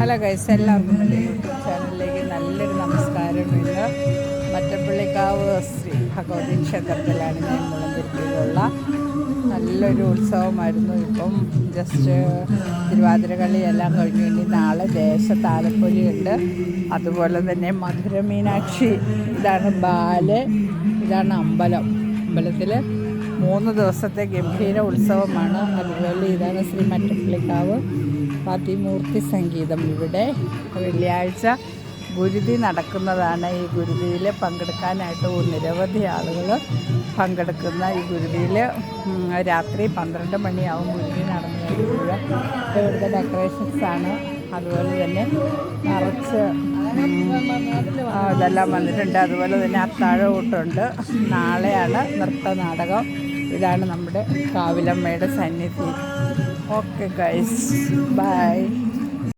Hello guys, എല്ലാവർക്കും എൻ്റെ YouTube ചാനലിലേക്ക് നല്ലൊരു നമസ്കാരം. ഇന്ന് മറ്റപ്പള്ളിക്കാവ് ശ്രീ ഭഗവതി ക്ഷേത്രത്തിലാണ് ഞാൻ മുളന്തിരിക്കയിലുള്ള. നല്ലൊരു ഉത്സവമായിരുന്നു. ഇപ്പം ജസ്റ്റ് തിരുവാതിര കളിയെല്ലാം കഴിഞ്ഞു. ഇനി നാളെ ദേശത്താലപ്പൊലിയുണ്ട്. അതുപോലെ തന്നെ മധുര മീനാക്ഷി, ഇതാണ് ബാല്, ഇതാണ് അമ്പലത്തിൽ 3 ദിവസത്തെ ഗംഭീര ഉത്സവമാണ്. അതുപോലെ ഇതാണ് ശ്രീ മറ്റപ്പള്ളിക്കാവ് പതിമൂർത്തി സംഗീതം. ഇവിടെ വെള്ളിയാഴ്ച ഗുരുതി നടക്കുന്നതാണ്. ഈ ഗുരുതിയിൽ പങ്കെടുക്കാനായിട്ട് നിരവധി ആളുകൾ പങ്കെടുക്കുന്ന ഈ ഗുരുതിയിൽ രാത്രി 12 മണിയാവും ഗുരുതി നടന്നു കഴിയുമ്പോൾ. ഇവിടുത്തെ ഡെക്കറേഷൻസാണ്. അതുപോലെ തന്നെ നിറച്ച് ഇതെല്ലാം വന്നിട്ടുണ്ട്. അതുപോലെ തന്നെ അത്താഴകൂട്ടുണ്ട്. നാളെയാണ് നൃത്തനാടകം. ഇതാണ് നമ്മുടെ കാവിലമ്മയുടെ സന്നിധി. Okay guys, by.